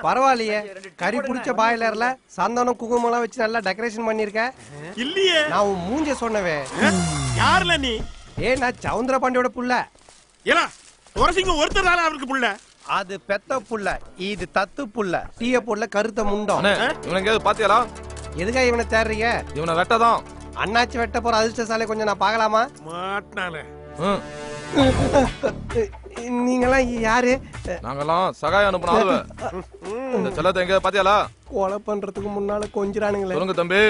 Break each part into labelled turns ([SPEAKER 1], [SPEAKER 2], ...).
[SPEAKER 1] பரவாயில்லையே, கறி பிடிச்ச பாய்லர்ல சந்தனம் குங்குமம் வச்சு நல்லா டெக்கரேஷன் பண்ணிருக்க.
[SPEAKER 2] இல்லையே,
[SPEAKER 1] நான் உன் மூஞ்ச சொன்னவே.
[SPEAKER 2] யாருல நீ?
[SPEAKER 1] நான் சவுந்தர பாண்டியோட புள்ள.
[SPEAKER 2] ஏலா ஒரசிங்க ஒருத்தர் தான அவருக்கு புள்ள.
[SPEAKER 1] அது பெத்த புள்ள, இது தத்து புள்ள. டீய புள்ள கருத்த முண்டம்.
[SPEAKER 3] இவனுங்க பாத்தியாரா?
[SPEAKER 1] எதுக்கா இவனை தேடுறீங்க?
[SPEAKER 3] இவனை வெட்டதான்.
[SPEAKER 1] அண்ணாச்சி வெட்ட போற அதிர்ஷ்டசாலை கொஞ்சம் நான் பார்க்கலாமா?
[SPEAKER 2] மாட்டானே.
[SPEAKER 1] நீங்களாம் யாரு?
[SPEAKER 3] நாங்கெல்லாம் சகாய அனுப்புன ஆளுவ. இந்த செல்லத்தை எங்க பாத்தியாலா?
[SPEAKER 1] கொலை பண்றதுக்கு முன்னால கொஞ்சிரானுங்களே.
[SPEAKER 3] சொல்லுங்க தம்பி.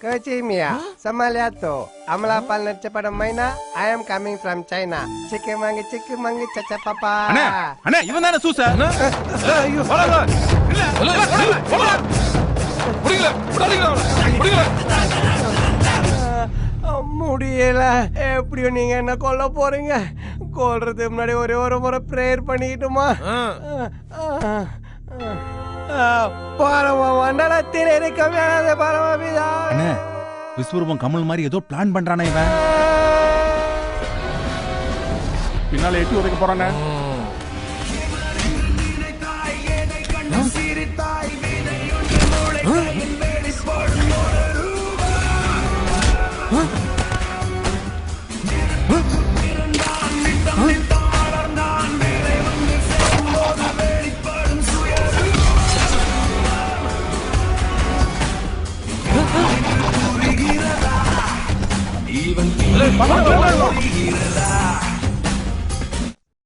[SPEAKER 1] Kecimia, sama lihat tuh. Amla palnet cepat maina. I am coming from China. Ciki mangi caca papa.
[SPEAKER 4] அண்ணே அண்ணே இவன் தானே சூச.
[SPEAKER 1] ஐயோ
[SPEAKER 3] போடா. இல்ல போடா. புடிங்கல. புடிங்கல.
[SPEAKER 1] முடியல. எப்படியோ நீங்க என்ன கொல்ல போறீங்க? கொல்றதுக்கு முன்னாடி ஒரே ஒரு முறை பிரேயர் பண்ணிக்கிட்டுமா? பரமா மண்டலத்தில் இருக்க வேணாத பரமபிதா.
[SPEAKER 4] அண்ணே விஸ்வரூபம் கமல் மாதிரி ஏதோ பிளான் பண்றானே இவன். பின்னால எட்டி உதைக்க போறானே.
[SPEAKER 3] இவன்